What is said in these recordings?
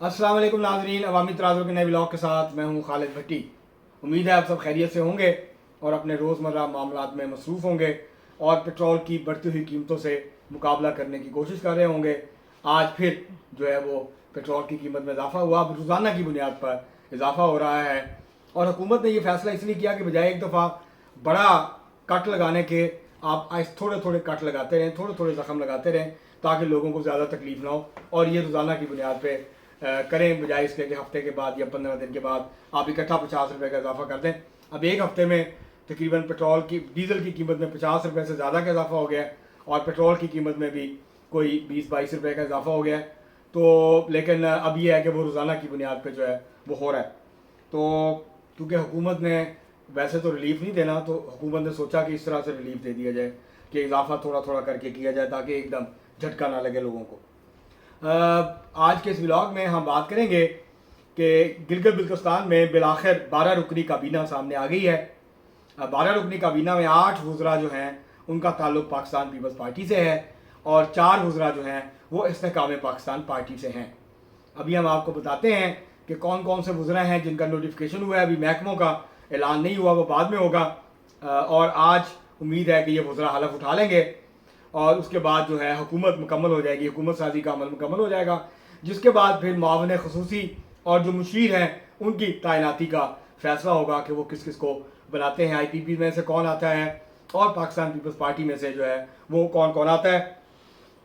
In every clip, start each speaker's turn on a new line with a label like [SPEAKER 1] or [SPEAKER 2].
[SPEAKER 1] अस्सलाम वालेकुम नाज़रीन, अवामी तराज़ुर के नए व्लॉग के साथ मैं हूं खालिद भट्टी। उम्मीद है आप सब खैरियत से होंगे और अपने रोज़मर्रा मामलात में मसरूफ़ होंगे और पेट्रोल की बढ़ती हुई कीमतों से मुकाबला करने की कोशिश कर रहे होंगे। आज फिर जो है वो पेट्रोल की कीमत में इजाफा हुआ, अब रोज़ाना की बुनियाद पर इजाफा हो रहा है और हुकूमत ने ये फ़ैसला इसलिए किया कि बजाय एक दफ़ा बड़ा कट लगाने के आप थोड़े थोड़े कट लगाते रहें, थोड़े थोड़े ज़ख्म लगाते रहें ताकि लोगों को ज़्यादा तकलीफ ना हो और ये रोज़ाना की बुनियाद पर करें, बजाय इसके कि हफ्ते के बाद या 15 दिन के बाद आप इकट्ठा 50 रुपये का इजाफा कर दें। अब एक हफ्ते में तकरीबन पेट्रोल की डीज़ल की कीमत में 50 रुपये से ज़्यादा का इजाफा हो गया है और पेट्रोल की कीमत में भी कोई 20-22 रुपये का इजाफा हो गया है। तो लेकिन अब ये है कि वो रोज़ाना की बुनियाद पर जो है वो हो रहा है। तो क्योंकि हुकूमत ने वैसे तो रिलीफ नहीं देना, तो हुकूमत ने सोचा कि इस तरह से रिलीफ दे दिया जाए कि इजाफा थोड़ा थोड़ा करके किया जाए ताकि एकदम झटका ना लगे लोगों को। आज के इस व्लॉग में हम बात करेंगे कि गिलगित बल्तिस्तान में बिलाखिर 12 रुकनी काबीना सामने आ गई है। 12 रुकनी काबीना में 8 वज़रा जो हैं उनका ताल्लुक पाकिस्तान पीपल्स पार्टी से है और 4 वज़रा जो हैं वो इस्तेहकाम पाकिस्तान पार्टी से हैं। अभी हम आपको बताते हैं कि कौन कौन से वज़रा हैं जिनका नोटिफिकेशन हुआ है। अभी महकमों का ऐलान नहीं हुआ, वो बाद में होगा और आज उम्मीद है कि ये वज़रा हलफ उठा लेंगे और उसके बाद जो है हुकूमत मुकम्मल हो जाएगी, हुकूमत साजी का अमल मुकम्मल हो जाएगा, जिसके बाद फिर मुआवन खसूसी और जो मुशीर हैं उनकी तैनाती का फैसला होगा कि वो किस किस को बनाते हैं। IPP में से कौन आता है और पाकिस्तान पीपल्स पार्टी में से जो है वो कौन कौन आता है।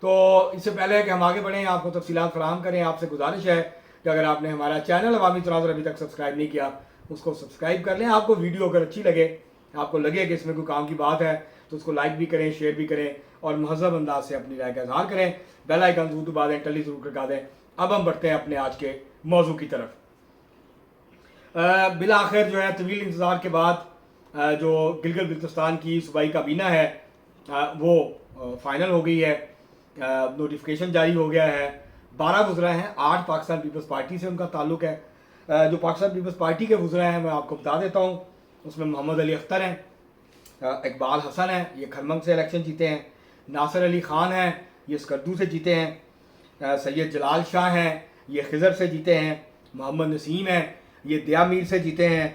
[SPEAKER 1] तो इससे पहले कि हम आगे बढ़ें, आपको तफसीलात फराहम करें, आपसे गुजारिश है कि अगर आपने हमारा चैनल अवामी तराज़ुर अभी तक सब्सक्राइब नहीं किया उसको सब्सक्राइब कर लें। आपको वीडियो अगर अच्छी लगे, आपको लगे कि इसमें कोई काम की बात है तो उसको लाइक भी करें, शेयर भी करें और महज़ब अंदाज से अपनी राय का इजहार करें। बेल आइकन ज़रूर दबा दें, टली ज़रूर खड़का दें। अब हम बढ़ते हैं अपने आज के मौजू की तरफ। बिल आखिर जो है तवील इंतज़ार के बाद जो गिलगित बल्तिस्तान की सूबाई काबीना है वो फाइनल हो गई है, नोटिफिकेशन जारी हो गया है। 12 वज़रा हैं, 8 पाकिस्तान पीपल्स पार्टी से उनका ताल्लुक है। जो पाकिस्तान पीपल्स पार्टी के वज़रा हैं मैं आपको बता देता हूँ, उसमें मोहम्मद अली अख्तर हैं, इकबाल हसन है, ये खरमंग से इलेक्शन जीते हैं, नासिर अली ख़ान है, ये स्कर्दू से जीते हैं, सैयद जलाल शाह हैं, ये खिज़र से जीते हैं, मोहम्मद नसीम है, ये दिया मीर से जीते हैं,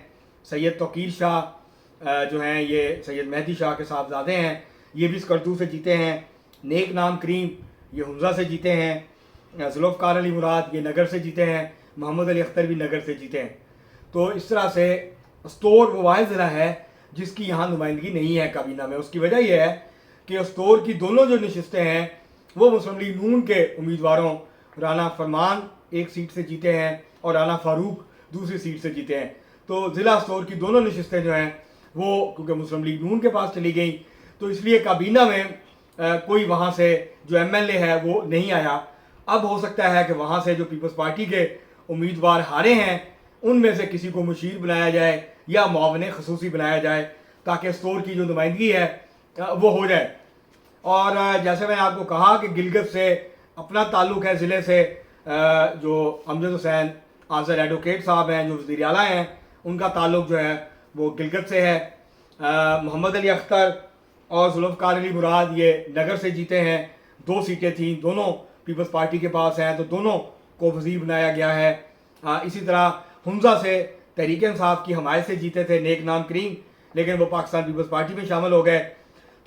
[SPEAKER 1] सैयद तौकीर शाह जो हैं ये सैयद मेहदी शाह के साहबजादे हैं, ये भी स्कर्दू से जीते हैं, नेक नाम करीम ये हुंजा से जीते हैं, जुल्फ़कार अली मुराद ये नगर से जीते हैं, मोहम्मद अली अख्तर भी नगर से जीते हैं। तो इस तरह से स्टोर वो वाहिद ज़रा है जिसकी यहाँ नुमाइंदगी नहीं है काबीना में। उसकी वजह यह है कि स्टोर की दोनों जो नशिस्तें हैं वो मुस्लिम लीग नून के उम्मीदवारों राना फरमान एक सीट से जीते हैं और राना फारूक दूसरी सीट से जीते हैं। तो ज़िला स्टोर की दोनों नशिस्तें जो हैं वो क्योंकि मुस्लिम लीग नून के पास चली गई, तो इसलिए काबीना में कोई वहाँ से जो MLA है वो नहीं आया। अब हो सकता है कि वहाँ से जो पीपल्स पार्टी के उम्मीदवार हारे हैं उनमें से किसी को मुशीर बनाया जाए या मुआवन खसूसी बनाया जाए ताकि स्टोर की जो नुमाइंदगी है वो हो जाए। और जैसे मैंने आपको कहा कि गिलगित से अपना ताल्लुक़ है ज़िले से, जो अमजद हुसैन आज़र एडवोकेट साहब हैं जो वज़ीर आला हैं उनका ताल्लुक़ जो है वो गिलगित से है। मोहम्मद अली अख्तर और जुल्फ़कार अली मुराद ये नगर से जीते हैं, 2 सीटें थीं, दोनों पीपल्स पार्टी के पास हैं तो दोनों को वज़ीर बनाया गया है। इसी तरह हुंजा से तहरीक इंसाफ की हमायत से जीते थे नेक नाम करीम, लेकिन वो पाकिस्तान पीपल्स पार्टी में शामिल हो गए,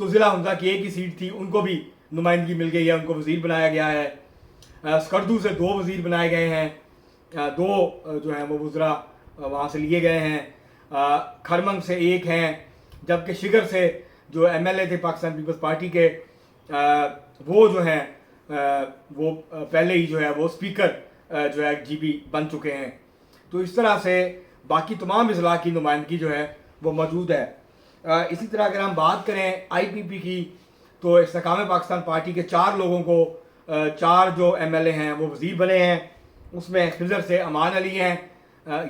[SPEAKER 1] तो ज़िला हुंजा की एक ही सीट थी, उनको भी नुमाइंदगी मिल गई है, उनको वज़ीर बनाया गया है। स्कर्दू से 2 वज़ीर बनाए गए हैं, 2 जो हैं वो वज़रा वहाँ से लिए गए हैं। खरमंग से 1 हैं, जबकि शिगर से जो MLA थे पाकिस्तान पीपल्स पार्टी के वो जो हैं वो पहले ही जो है वो स्पीकर जो है GB बन चुके हैं। तो इस तरह से बाकी तमाम अज़ला की नुमाइंदगी जो है वो मौजूद है। इसी तरह अगर हम बात करें IPP की, तो इस्तेहकाम पाकिस्तान पार्टी के 4 लोगों को 4 जो MLA हैं वो वज़ीर बने हैं। उसमें खिज़र से अमान अली हैं,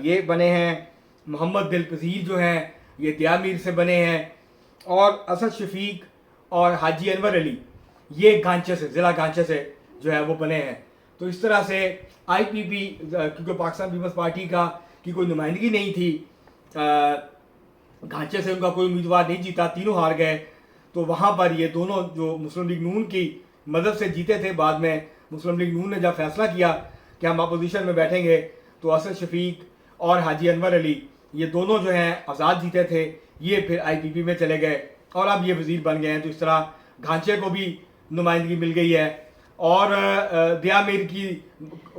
[SPEAKER 1] ये बने हैं, मोहम्मद दिलपज़ीर जो हैं ये दिया मीर से बने हैं और असद शफीक और हाजी अनवर अली ये गांचे से, ज़िला गांचे से जो है वो बने हैं। तो इस तरह से IPP क्योंकि पाकिस्तान पीपल्स पार्टी की कोई नुमाइंदगी नहीं थी, घांचे से उनका कोई उम्मीदवार नहीं जीता, तीनों हार गए, तो वहाँ पर ये दोनों जो मुस्लिम लीग नून की मदद से जीते थे, बाद में मुस्लिम लीग नून ने जब फैसला किया کہ ہم اپوزیشن میں بیٹھیں گے تو اسد شفیق اور حاجی انور علی یہ دونوں جو ہیں آزاد جیتے تھے، یہ پھر آئی پی پی میں چلے گئے اور اب یہ وزیر بن گئے ہیں، تو اس طرح گھانچے کو بھی نمائندگی مل گئی ہے۔ اور دیا میر کی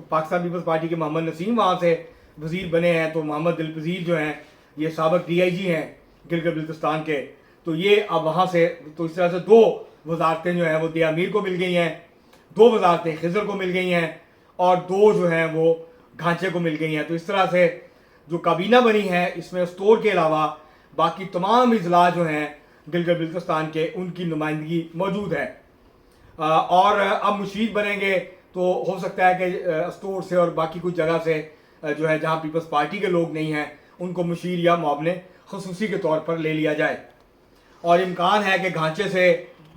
[SPEAKER 1] پاکستان پیپلز پارٹی کے محمد نسیم وہاں سے وزیر بنے ہیں، تو محمد دلپذیر جو ہیں یہ سابق ڈی آئی جی ہیں گلگت بلتستان کے، تو یہ اب وہاں سے، تو اس طرح سے 2 وزارتیں جو ہیں وہ دیا میر کو مل گئی ہیں، 2 وزارتیں خضر کو مل گئی ہیں اور 2 جو ہیں وہ گھانچے کو مل گئی ہیں۔ تو اس طرح سے جو کابینہ بنی ہے اس میں اسٹور کے علاوہ باقی تمام اضلاع جو ہیں گلگت بلتستان کے ان کی نمائندگی موجود ہے۔ اور اب مشیر بنیں گے تو ہو سکتا ہے کہ اسٹور سے اور باقی کچھ جگہ سے جو ہے جہاں پیپلز پارٹی کے لوگ نہیں ہیں ان کو مشیر یا معاون خصوصی کے طور پر لے لیا جائے۔ اور امکان ہے کہ گھانچے سے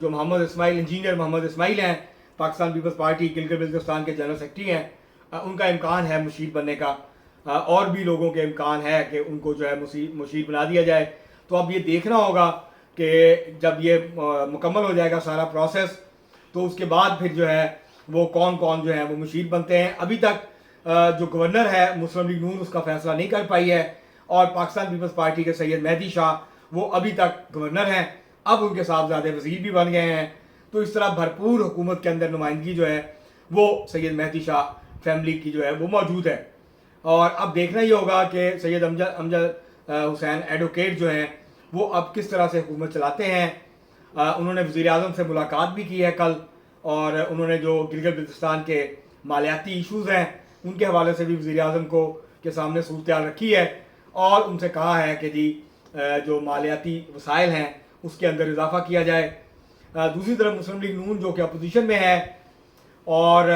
[SPEAKER 1] جو محمد اسماعیل، انجینئر محمد اسماعیل ہیں، پاکستان پیپلز پارٹی گلگت بلتستان کے جنرل سیکرٹری ہیں، ان کا امکان ہے مشیر بننے کا، اور بھی لوگوں کے امکان ہے کہ ان کو جو ہے مشیر بنا دیا جائے۔ تو اب یہ دیکھنا ہوگا کہ جب یہ مکمل ہو جائے گا سارا پروسیس تو اس کے بعد پھر جو ہے وہ کون کون جو ہیں وہ مشیر بنتے ہیں۔ ابھی تک جو گورنر ہے مسلم لیگ نون اس کا فیصلہ نہیں کر پائی ہے، اور پاکستان پیپلز پارٹی کے سید مہدی شاہ وہ ابھی تک گورنر ہیں، اب ان کے صاحبزادے وزیر بھی بن گئے ہیں، تو اس طرح بھرپور حکومت کے اندر نمائندگی جو ہے وہ سید مہدی شاہ فیملی کی جو ہے وہ موجود ہے۔ اور اب دیکھنا یہ ہوگا کہ سید امجد حسین ایڈوکیٹ جو ہیں وہ اب کس طرح سے حکومت چلاتے ہیں۔ انہوں نے وزیر اعظم سے ملاقات بھی کی ہے کل، اور انہوں نے جو گلگت بلتستان کے مالیاتی ایشوز ہیں ان کے حوالے سے بھی وزیر اعظم کو کے سامنے صورتحال رکھی ہے، اور ان سے کہا ہے کہ جی جو مالیاتی وسائل ہیں اس کے اندر اضافہ کیا جائے۔ دوسری طرف مسلم لیگ نون جو کہ اپوزیشن میں ہے، اور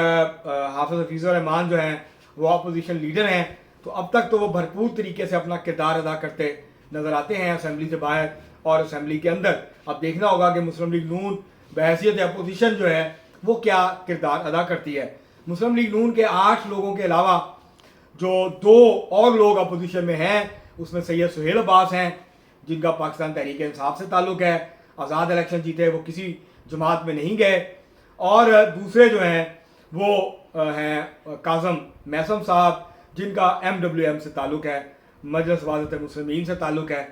[SPEAKER 1] حافظ حفیظ الرحمان جو ہیں وہ اپوزیشن لیڈر ہیں، تو اب تک تو وہ بھرپور طریقے سے اپنا کردار ادا کرتے نظر آتے ہیں اسمبلی سے باہر اور اسمبلی کے اندر۔ اب دیکھنا ہوگا کہ مسلم لیگ نون بحیثیت اپوزیشن جو ہے وہ کیا کردار ادا کرتی ہے۔ مسلم لیگ نون کے 8 لوگوں کے علاوہ جو 2 اور لوگ اپوزیشن میں ہیں اس میں سید سہیل عباس ہیں جن کا پاکستان تحریک انصاف سے تعلق ہے، آزاد الیکشن جیتے، وہ کسی جماعت میں نہیں گئے، اور دوسرے جو ہیں وہ ہیں کاظم میثم صاحب جن کا MWM سے تعلق ہے، مجلس وحدت المسلمین سے تعلق ہے،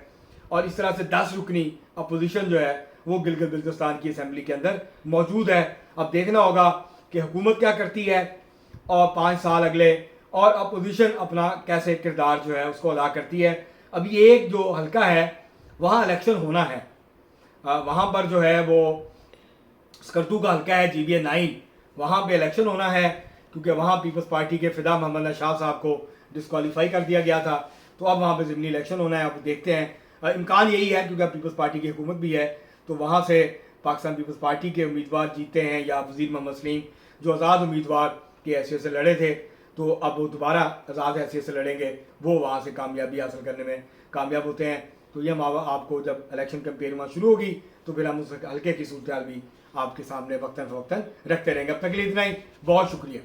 [SPEAKER 1] اور اس طرح سے 10 رکنی اپوزیشن جو ہے وہ گلگت بلتستان کی اسمبلی کے اندر موجود ہے۔ اب دیکھنا ہوگا کہ حکومت کیا کرتی ہے اور 5 سال اگلے، اور اپوزیشن اپنا کیسے کردار جو ہے اس کو ادا کرتی ہے۔ ابھی ایک جو حلقہ ہے وہاں الیکشن ہونا ہے، وہاں پر جو ہے وہ سکردو کا حلقہ ہے GBA 9، وہاں پہ الیکشن ہونا ہے کیونکہ وہاں پیپلز پارٹی کے فدا محمد شاہ صاحب کو ڈسکوالیفائی کر دیا گیا تھا، تو اب وہاں پہ ضمنی الیکشن ہونا ہے۔ اب دیکھتے ہیں، امکان یہی ہے کیونکہ پیپلز پارٹی کی حکومت بھی ہے تو وہاں سے پاکستان پیپلز پارٹی کے امیدوار جیتے ہیں، یا وزیر محمد سلیم جو آزاد امیدوار کی حیثیت سے لڑے تھے تو اب وہ دوبارہ آزاد حیثیت سے لڑیں گے، وہ وہاں سے کامیابی حاصل کرنے میں کامیاب ہوتے ہیں۔ تو یہ ہم آپ کو جب الیکشن کمپین وہاں شروع ہوگی تو پھر ہم اس حلقے کی صورتحال بھی آپ کے سامنے وقتاً فوقتاً رکھتے رہیں گے۔ اب تک کے لیے اتنا ہی، بہت شکریہ۔